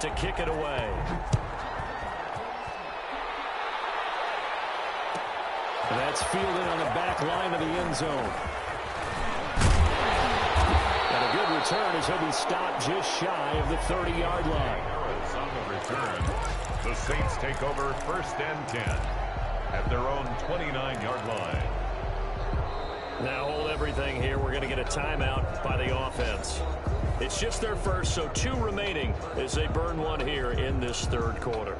to kick it away. And that's fielded on the back line of the end zone. And a good return as he'll be stopped just shy of the 30-yard line. On the return, the Saints take over 1st and 10 at their own 29-yard line. Now hold everything here. We're going to get a timeout by the offense. It's just their first, so 2 remaining as they burn one here in this 3rd quarter.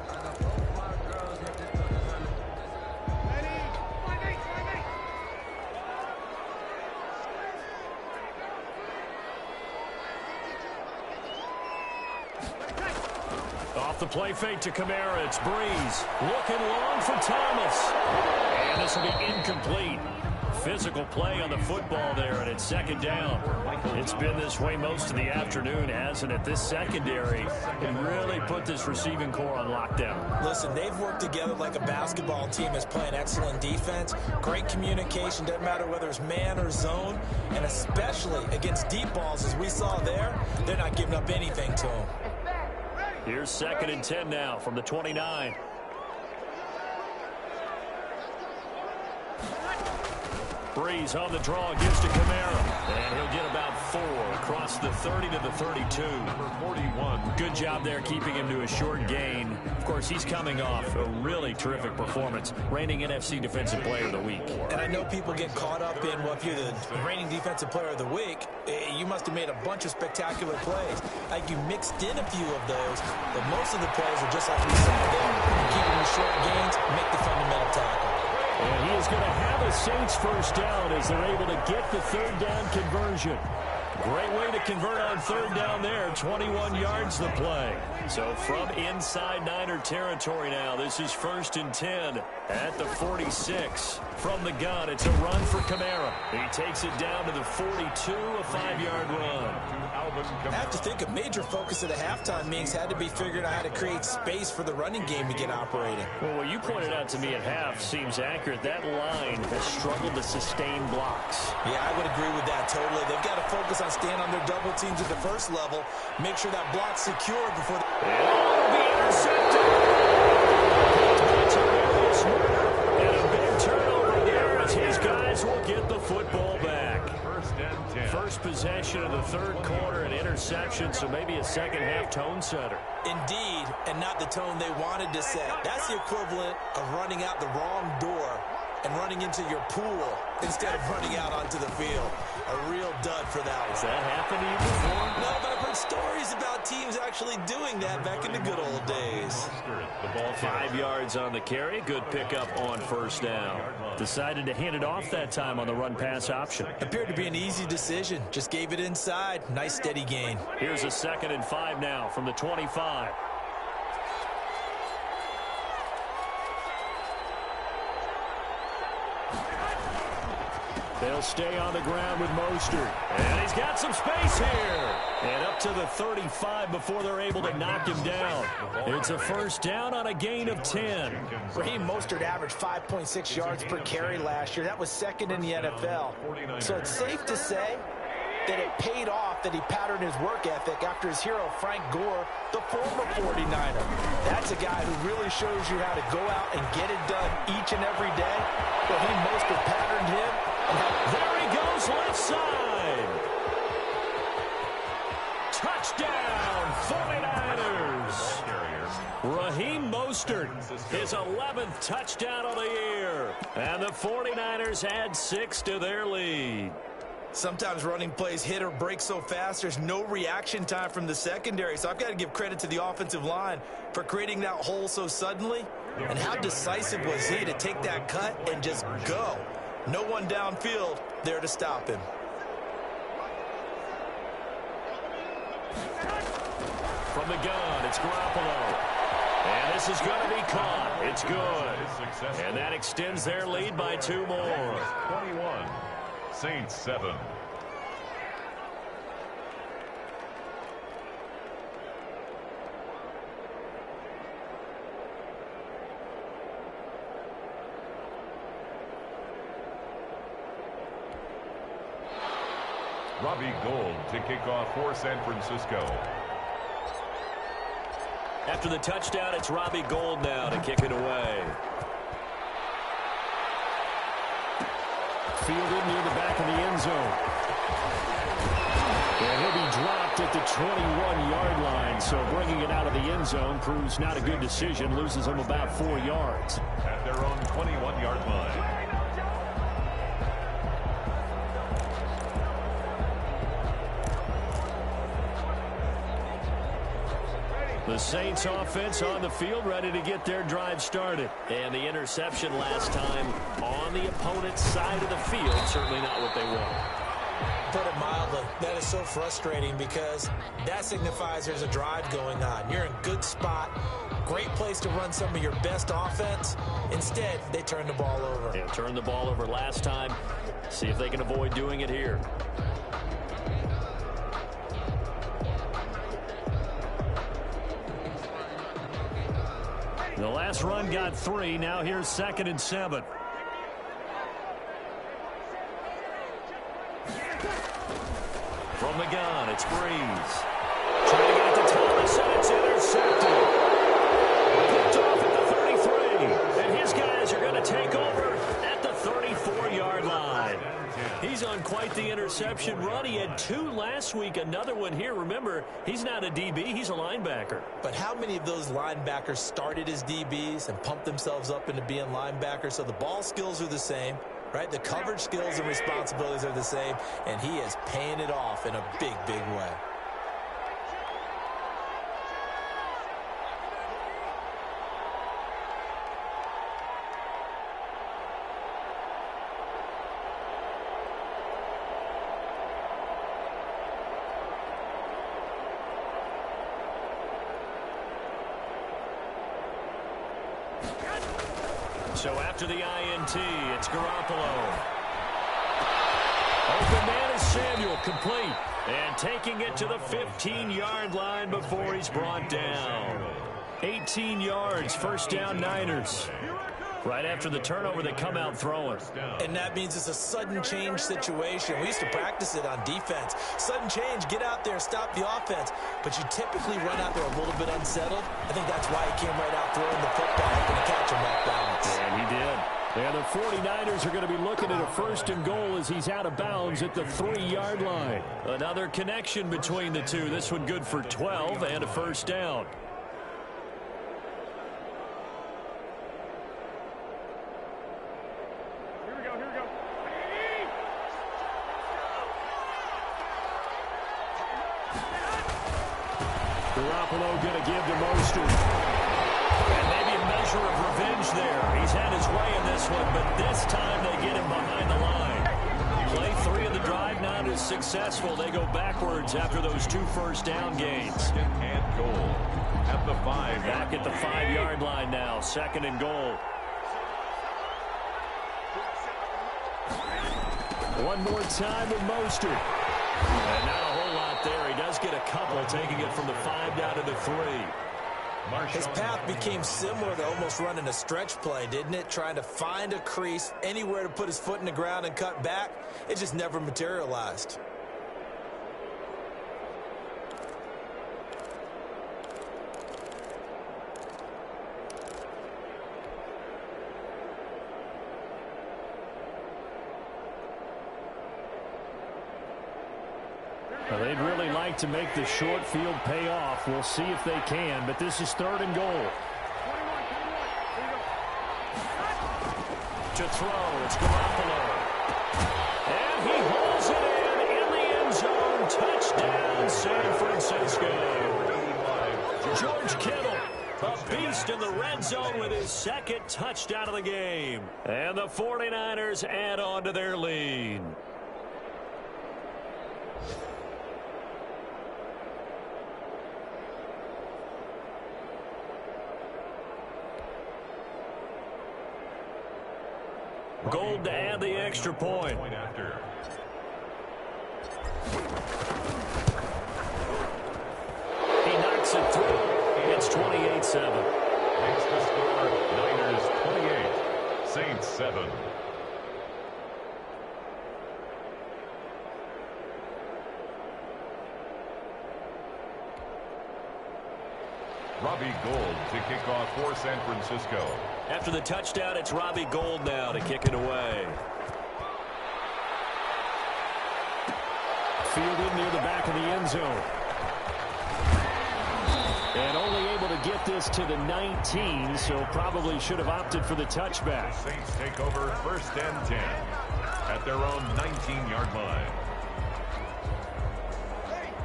Off the play fake to Kamara. It's Breeze. Looking long for Thomas. And this will be incomplete. Physical play on the football there, and it's 2nd down. It's been this way most of the afternoon, hasn't it? This secondary can really put this receiving core on lockdown. Listen, they've worked together like a basketball team that's playing excellent defense. Great communication, doesn't matter whether it's man or zone, and especially against deep balls, as we saw there, they're not giving up anything to them. Here's 2nd and 10 now from the 29. Breeze on the draw, gives to Kamara. And he'll get about 4 across the 30 to the 32. Number 41. Good job there keeping him to a short gain. Of course, he's coming off a really terrific performance, reigning NFC Defensive Player of the Week. And I know people get caught up in, well, if you're the reigning Defensive Player of the Week, you must have made a bunch of spectacular plays. Like you mixed in a few of those, but most of the plays are just like we saw there. Keep them to short gains, make the fundamental tackle. And he is going to have a Saints first down as they're able to get the 3rd down conversion. Great way to convert on 3rd down there. 21 yards the play. So from inside Niner territory now, this is 1st and 10 at the 46. From the gun, it's a run for Kamara. He takes it down to the 42, a 5-yard run. I have to think a major focus of the halftime meetings had to be figuring out how to create space for the running game to get operating. Well, what you pointed out to me at half seems accurate. That line has struggled to sustain blocks. Yeah, I would agree with that totally. They've got to focus on staying on their double teams at the first level, make sure that block's secure before they... It'll be intercepted. And a big turnover there as his guys will get the football back. 1st and 10. First possession of the 3rd quarter, an interception, so maybe a second-half tone setter. Indeed, and not the tone they wanted to set. That's the equivalent of running out the wrong door and running into your pool instead of running out onto the field. A real dud for that one. Has that happened to you before? No, but I've heard stories about teams actually doing that back in the good old days. The ball 5 yards on the carry. Good pickup on 1st down. Decided to hand it off that time on the run-pass option. Appeared to be an easy decision. Just gave it inside. Nice steady gain. Here's a 2nd and 5 now from the 25. They'll stay on the ground with Mostert. And he's got some space here. And up to the 35 before they're able to knock him down. It's a 1st down on a gain of 10. Raheem Mostert averaged 5.6 yards per carry last year. That was 2nd in the NFL. So it's safe to say that it paid off that he patterned his work ethic after his hero, Frank Gore, the former 49er. That's a guy who really shows you how to go out and get it done each and every day. Raheem Mostert patterned him. There he goes, left side. Touchdown, 49ers. Raheem Mostert, his 11th touchdown of the year. And the 49ers add 6 to their lead. Sometimes running plays hit or break so fast, there's no reaction time from the secondary. So I've got to give credit to the offensive line for creating that hole so suddenly. And how decisive was he to take that cut and just go? No one downfield there to stop him. From the gun, it's Garoppolo. And this is going to be caught. It's good. And that extends their lead by 2 more. 21. Saints 7. Robbie Gould to kick off for San Francisco. After the touchdown, it's Robbie Gould now to kick it away. Fielded near the back of the end zone. And he'll be dropped at the 21-yard line. So bringing it out of the end zone proves not a good decision. Loses him about 4 yards. At their own 21-yard line. The Saints offense on the field, ready to get their drive started. And the interception last time on the opponent's side of the field, certainly not what they want. Put it mildly, that is so frustrating because that signifies there's a drive going on. You're in a good spot, great place to run some of your best offense. Instead, they turn the ball over. They turned the ball over last time. See if they can avoid doing it here. The last run got 3. Now here's 2nd and 7. From the gun, it's Breeze. Trying to get it to Thomas, and it's intercepted. Picked off at the 33. And his guys are going to take over at the 34-yard line. He's on quite the interception run. He had 2 last week, another one here. Remember, he's not a DB, he's a linebacker. But how many of those linebackers started as DBs and pumped themselves up into being linebackers? So the ball skills are the same, right? The coverage skills and responsibilities are the same, and he is paying it off in a big, big way. So after the INT, it's Garoppolo. Open man is Samuel, complete. And taking it to the 15-yard line before he's brought down. 18 yards, first down Niners. Right after the turnover, they come out throwing. And that means it's a sudden change situation. We used to practice it on defense. Sudden change, get out there, stop the offense. But you typically run out there a little bit unsettled. I think that's why he came right out throwing the football, hoping to catch him off balance. And he did. And the 49ers are going to be looking at a 1st and goal as he's out of bounds at the 3-yard line. Another connection between the two. This one good for 12 and a first down. Garoppolo going to give to Mostert. And maybe a measure of revenge there. He's had his way in this one, but this time they get him behind the line. Play 3 of the drive not as successful. They go backwards after those 2 first down gains. 2nd and goal at the 5. Back at the 5-yard line now. 2nd and goal. One more time with Mostert. And not a whole lot there. He does get a couple, taking it from the 5 down to the 3. His path became similar to almost running a stretch play, didn't it? Trying to find a crease, anywhere to put his foot in the ground and cut back. It just never materialized. Well, they'd really like to make the short field pay off. We'll see if they can, but this is 3rd and goal. To throw, it's Garoppolo. And he hauls it in the end zone. Touchdown, San Francisco. George Kittle, a beast in the red zone with his 2nd touchdown of the game. And the 49ers add on to their lead. Gold to add the extra point. After. He knocks it through. It's 28-7. Makes the score Niners 28, Saints 7. Robbie Gould to kick off for San Francisco. After the touchdown, it's Robbie Gould now to kick it away. Fielded near the back of the end zone. And only able to get this to the 19, so probably should have opted for the touchback. The Saints take over 1st and 10 at their own 19-yard line.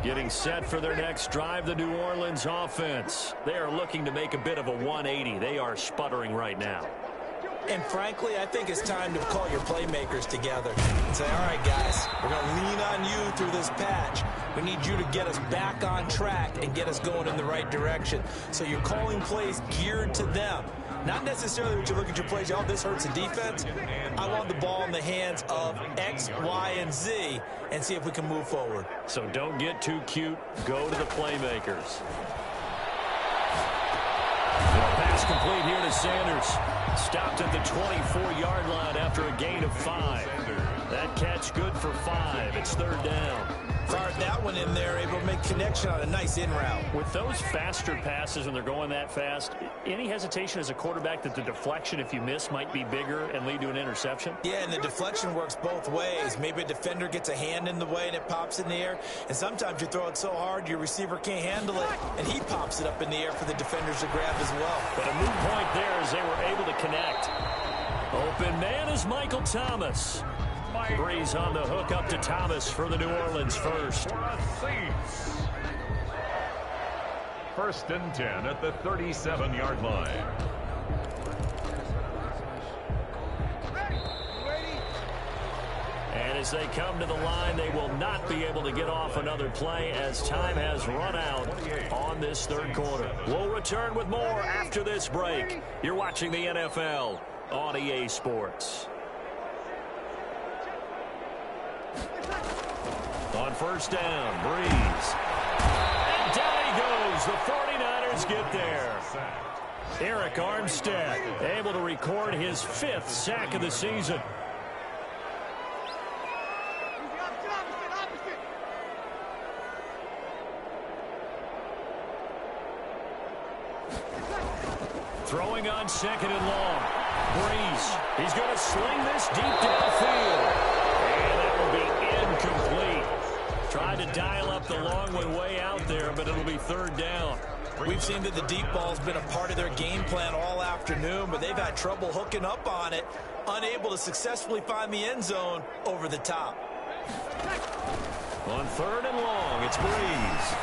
Getting set for their next drive, the New Orleans offense. They are looking to make a bit of a 180. They are sputtering right now. And frankly, I think it's time to call your playmakers together and say, all right, guys, we're going to lean on you through this patch. We need you to get us back on track and get us going in the right direction. So you're calling plays geared to them. Not necessarily what you look at your plays, oh, this hurts the defense. I want the ball in the hands of X, Y, and Z and see if we can move forward. So don't get too cute. Go to the playmakers. Pass complete here to Sanders. Stopped at the 24-yard line after a gain of 5. That catch good for 5. It's 3rd down. Fired that one in there, able to make connection on a nice in route. With those faster passes when they're going that fast, any hesitation as a quarterback that the deflection, if you miss, might be bigger and lead to an interception? Yeah, and the deflection works both ways. Maybe a defender gets a hand in the way and it pops in the air. And sometimes you throw it so hard your receiver can't handle it, and he pops it up in the air for the defenders to grab as well. But a moot point there as they were able to connect. Open man is Michael Thomas. Breeze on the hook up to Thomas for the New Orleans first. 1st and 10 at the 37-yard line. And as they come to the line, they will not be able to get off another play as time has run out on this 3rd quarter. We'll return with more after this break. You're watching the NFL on EA Sports. On 1st down, Breeze. And down he goes. The 49ers get there. Eric Armstead able to record his 5th sack of the season. Throwing on 2nd and long. Breeze. He's going to sling this deep downfield. And that will be incomplete. Tried to dial up the long one way out there, but it'll be 3rd down. We've seen that the deep ball's been a part of their game plan all afternoon, but they've had trouble hooking up on it, unable to successfully find the end zone over the top. On 3rd and long, it's Breeze.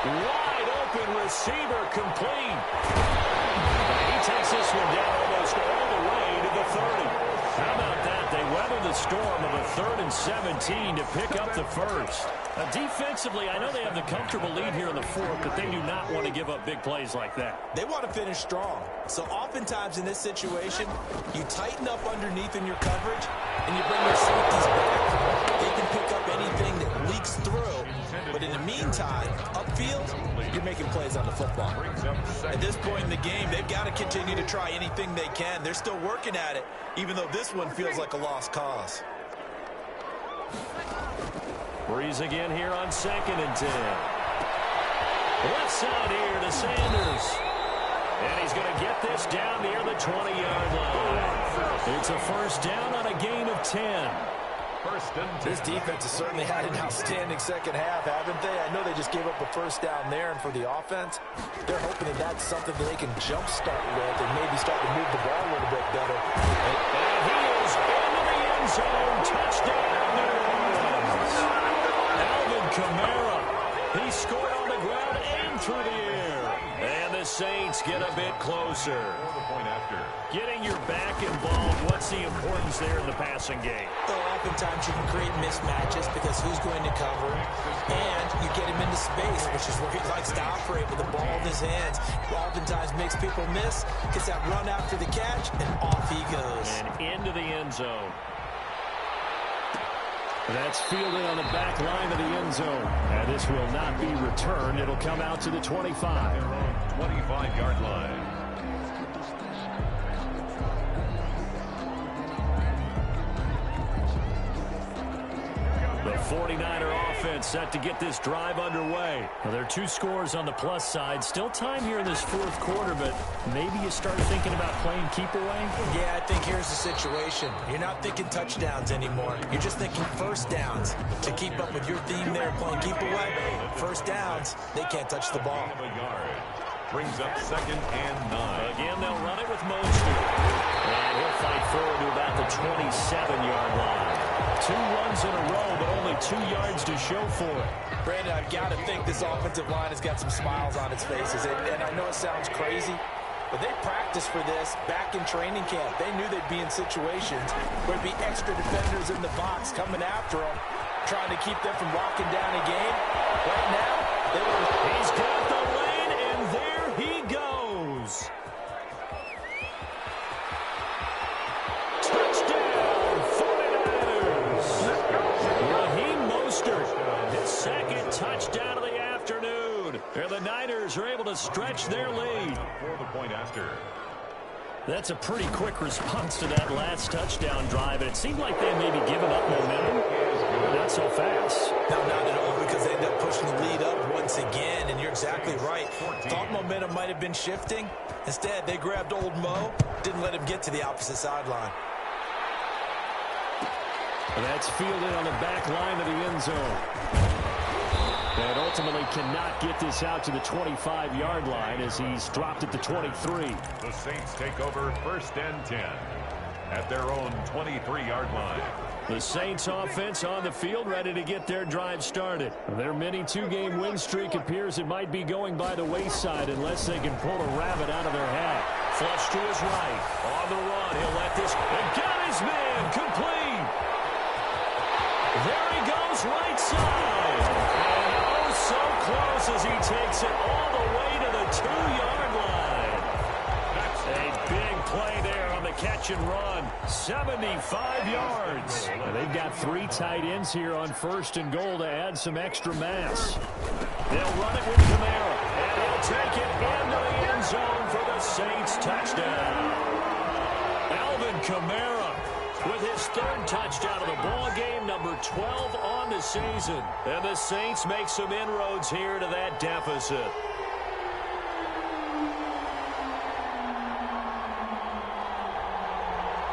Wide open receiver complete. He takes this one down almost all the way to the 30. How about that? They weathered the storm of a 3rd and 17 to pick up the first. Defensively, I know they have the comfortable lead here in the 4th, but they do not want to give up big plays like that. They want to finish strong. So oftentimes in this situation, you tighten up underneath in your coverage, and you bring your safeties back. They can pick up anything that leaks through. But in the meantime, upfield, you're making plays on the football. At this point in the game, they've got to continue to try anything they can. They're still working at it, even though this one feels like a lost cause. Breeze again here on 2nd and 10. Left side here to Sanders. And he's going to get this down near the 20-yard line. It's a 1st down on a gain of 10. 1st and 10. This defense has certainly had an outstanding second half, haven't they? I know they just gave up a 1st down there, and for the offense, they're hoping that that's something that they can jumpstart with and maybe start to move the ball a little bit better. And he is into the end zone. Touchdown, New Orleans. Alvin Kamara. He scored on the ground and through the air. And the Saints get a bit closer. Getting your back involved, what's the importance there in the passing game? Well, oftentimes you can create mismatches because who's going to cover, and you get him into space, which is where he likes to operate with the ball in his hands. Oftentimes makes people miss, gets that run after the catch, and off he goes. And into the end zone. That's fielded on the back line of the end zone. And this will not be returned. It'll come out to the 25. 25-yard line. The 49er offense set to get this drive underway. Well, there are 2 scores on the plus side. Still time here in this fourth quarter, but maybe you start thinking about playing keep away? Yeah, I think here's the situation. You're not thinking touchdowns anymore. You're just thinking first downs. To keep up with your theme there, playing keep away, first downs, they can't touch the ball. Brings up 2nd and 9. Again, they'll run it with Mostert. And he'll fight forward to about the 27-yard line. 2 runs in a row, but only 2 yards to show for it. Brandon, I've got to think this offensive line has got some smiles on its faces. And I know it sounds crazy, but they practiced for this back in training camp. They knew they'd be in situations where there'd be extra defenders in the box coming after them, trying to keep them from locking down a game. Right now, he's got the lane, and there he goes. Touchdown, 49ers. Raheem Mostert, his 2nd touchdown of the afternoon. And the Niners are able to stretch their lead. For the point after. That's a pretty quick response to that last touchdown drive, and it seemed like they may be giving up momentum. Not so fast. No, not at all, because they end up pushing the lead up once again, and you're exactly right. Thought momentum might have been shifting. Instead, they grabbed old Mo, didn't let him get to the opposite sideline. That's fielded on the back line of the end zone. And ultimately cannot get this out to the 25-yard line as he's dropped at the 23. The Saints take over 1st and 10 at their own 23-yard line. The Saints offense on the field, ready to get their drive started. Their mini 2-game win streak appears it might be going by the wayside unless they can pull a rabbit out of their hat. Flush to his right. On the run, he'll let this... And got his man complete! There he goes, right side. And oh, so close as he takes it all the way to the 2-yard line. That's a big play there on the catch and run. 75 yards. And they've got 3 tight ends here on 1st and goal to add some extra mass. They'll run it with Kamara. And he'll take it into the end zone for the Saints touchdown. Alvin Kamara with his 3rd touchdown of the ball game, number 12 on the season. And the Saints make some inroads here to that deficit.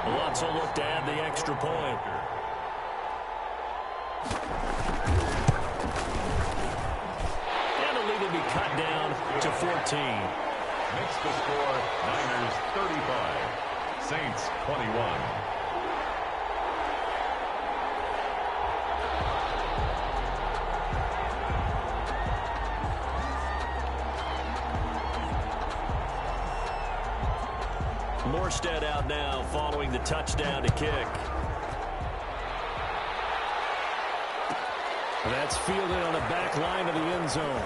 Lots will look to add the extra point. And the lead will be cut down to 14. Makes the score Niners 35, Saints 21. Morstead out now following the touchdown to kick. That's fielded on the back line of the end zone.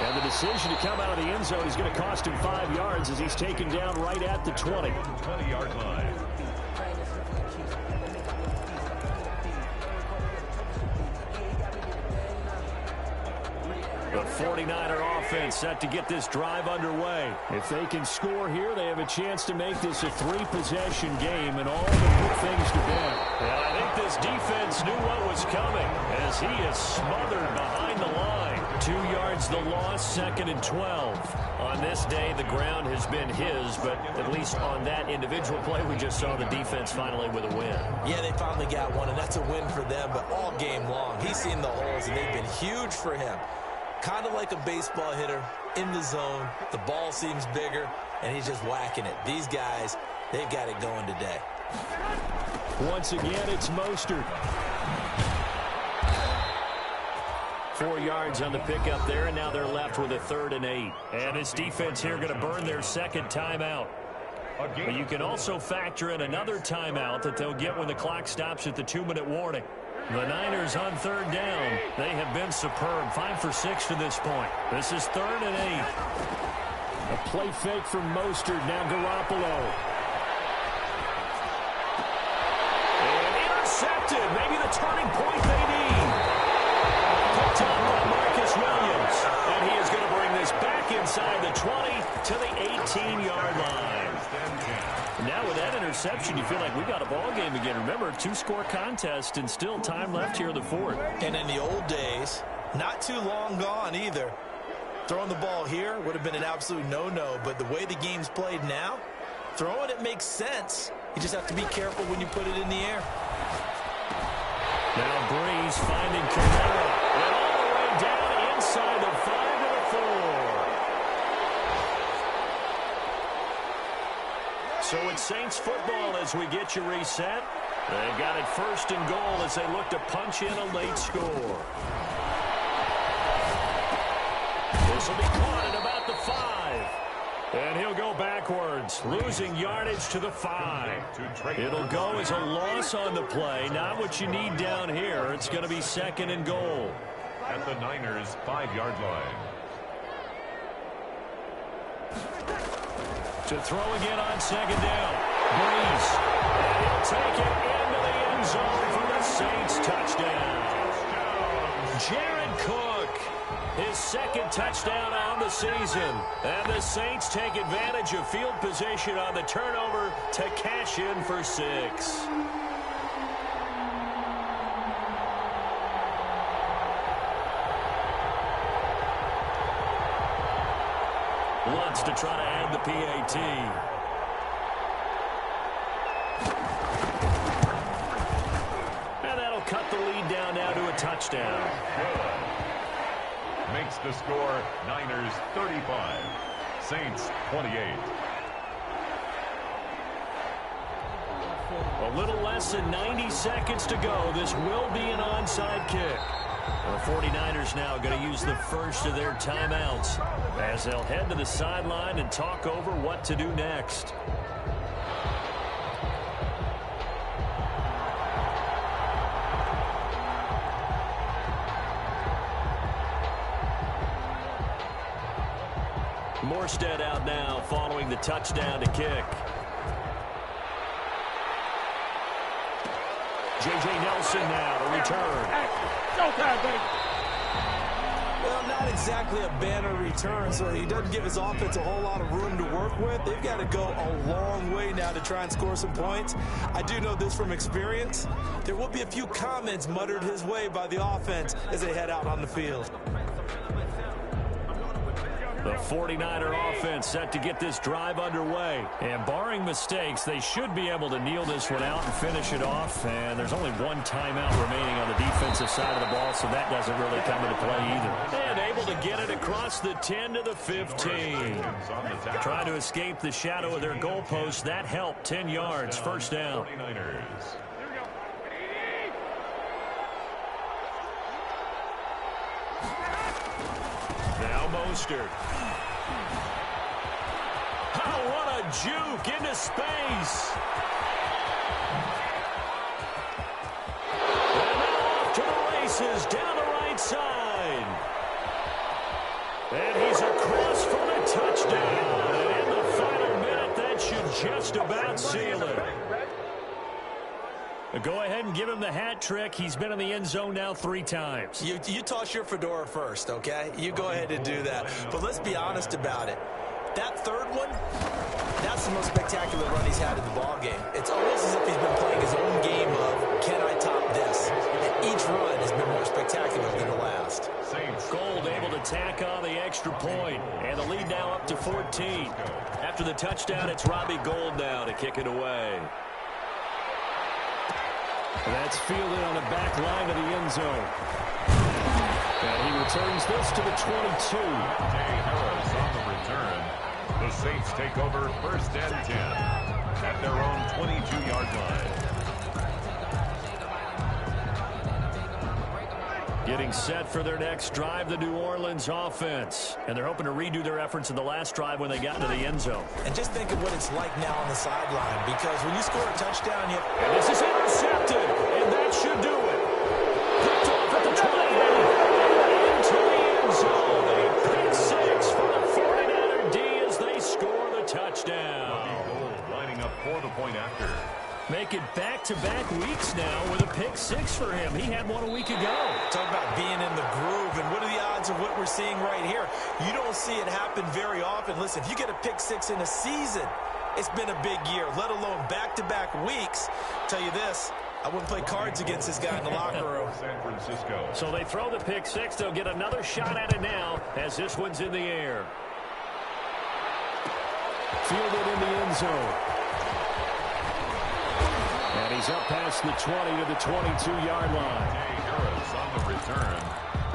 And the decision to come out of the end zone is going to cost him 5 yards as he's taken down right at the 20. 20-yard line. The 49er offense set to get this drive underway. If they can score here, they have a chance to make this a 3-possession game and all the good things to bed. And I think this defense knew what was coming as he is smothered behind the line. 2 yards the loss, 2nd and 12. On this day, the ground has been his, but at least on that individual play, we just saw the defense finally with a win. Yeah, they finally got one, and that's a win for them, but all game long, he's seen the holes, and they've been huge for him. Kind of like a baseball hitter in the zone. The ball seems bigger, and he's just whacking it. These guys, they've got it going today. Once again, it's Mostert. 4 yards on the pickup there, and now they're left with a 3rd and 8. And this defense here going to burn their 2nd timeout. But you can also factor in another timeout that they'll get when the clock stops at the 2-minute warning. The Niners on 3rd down. They have been superb. 5 for 6 to this point. This is 3rd and 8. A play fake from Mostert. Now Garoppolo. And intercepted. Maybe the turning point they need. Picked up by Marcus Williams. And he is going to bring this back inside the 20 to the 18-yard line. Now with that interception, you feel like we got a ball game again. Remember, 2-score contest and still time left here in the fourth. And in the old days, not too long gone either. Throwing the ball here would have been an absolute no-no, but the way the game's played now, throwing it makes sense. You just have to be careful when you put it in the air. Now Breeze finding Kamara. And all the way down inside the 5 to the 4. So it's Saints football as we get you reset. They've got it 1st and goal as they look to punch in a late score. This will be caught at about the 5. And he'll go backwards, losing yardage to the 5. It'll go as a loss on the play. Not what you need down here. It's going to be 2nd and goal. At the Niners' 5-yard line. To throw again on 2nd down. Breeze. And he'll take it into the end zone for the Saints touchdown. Jared Cook. His 2nd touchdown on the season. And the Saints take advantage of field position on the turnover to cash in for 6. Wants to try to add the PAT. And that'll cut the lead down now to a touchdown. Good. Makes the score Niners 35, Saints 28. A little less than 90 seconds to go. This will be an onside kick. The 49ers now going to use the first of their timeouts as they'll head to the sideline and talk over what to do next. Morstead out now following the touchdown to kick. J.J. Nelson now to return. Well, not exactly a banner return, so he doesn't give his offense a whole lot of room to work with. They've got to go a long way now to try and score some points. I do know this from experience. There will be a few comments muttered his way by the offense as they head out on the field. The 49er offense set to get this drive underway. And barring mistakes, they should be able to kneel this one out and finish it off. And there's only one timeout remaining on the defensive side of the ball, so that doesn't really come into play either. And able to get it across the 10 to the 15. Trying to escape the shadow of their goalpost. That helped. 10 yards, 1st down. 49ers. Now Mostert. Oh, what a juke into space. And now off to the races down the right side. And he's across for the touchdown. And in the final minute, that should just about seal it. Go ahead and give him the hat trick. He's been in the end zone now 3 times. You toss your fedora first, okay? You go ahead and do that. But let's be honest about it. That 3rd one, that's the most spectacular run he's had in the ballgame. It's almost as if he's been playing his own game of, can I top this? And each run has been more spectacular than the last. Gold able to tack on the extra point. And the lead now up to 14. After the touchdown, it's Robbie Gould now to kick it away. That's fielded on the back line of the end zone. And he returns this to the 22. Harris on the return. The Saints take over 1st and 10 at their own 22-yard line. Getting set for their next drive, the New Orleans offense. And they're hoping to redo their efforts in the last drive when they got into the end zone. And just think of what it's like now on the sideline, because when you score a touchdown, you... And this is intercepted, and that should do it. Picked off at the 20. Into the end zone. A pick 6 for the 49er D as they score the touchdown. Lining up for the point after. Make it back-to-back weeks now with a pick six for him. He had one a week ago. Talk about being in the groove, and what are the odds of what we're seeing right here? You don't see it happen very often. Listen, if you get a pick six in a season, it's been a big year, let alone back-to-back weeks. Tell you this, I wouldn't play cards against this guy in the locker room. San Francisco. So they throw the pick six. They'll get another shot at it now as this one's in the air. Fielded in the end zone. And he's up past the 20 to the 22-yard line. Harris on the return.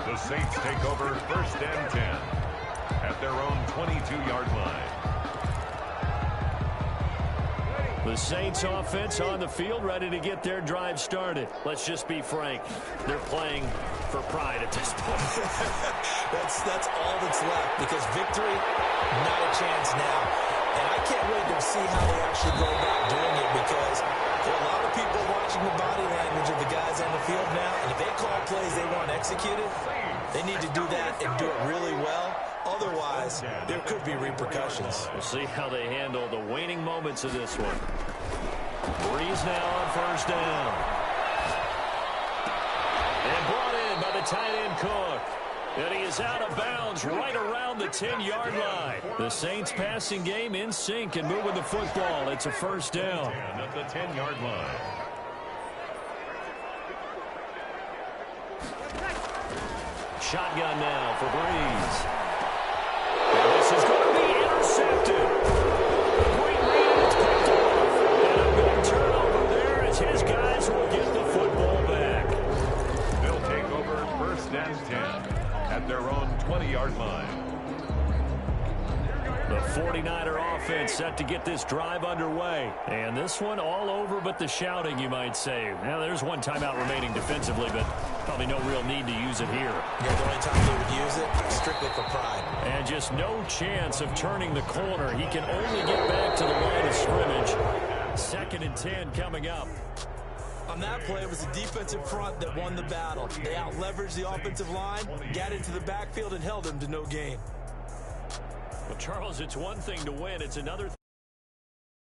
The Saints take over 1st and 10 at their own 22-yard line. The Saints offense on the field, ready to get their drive started. Let's just be frank. They're playing for pride at this point. That's all that's left, because victory, not a chance now. And I can't wait to see how they actually go about doing it, because there are a lot of people watching the body language of the guys on the field now, and if they call plays they want executed, they need to do that and do it really well. Otherwise, there could be repercussions. We'll see how they handle the waning moments of this one. Breeze now on 1st down. And brought in by the tight end Cook. And he is out of bounds right around the 10-yard line. The Saints passing game in sync and moving the football. It's a 1st down. At the 10-yard line. Shotgun now for Breeze. And this is going to be intercepted. Great read, and it's picked off. And a big turnover there as his guys will get the football back. They'll take over 1st and 10 at their own 20-yard line. The 49er offense set to get this drive underway. And this one all over but the shouting, you might say. Now, there's one timeout remaining defensively, but probably no real need to use it here. Yeah, the only time they would use it, strictly for pride. And just no chance of turning the corner. He can only get back to the line of scrimmage. 2nd and 10 coming up. On that play, it was the defensive front that won the battle. They out-leveraged the offensive line, got into the backfield, and held them to no gain. Well, Charles, it's one thing to win. It's another thing.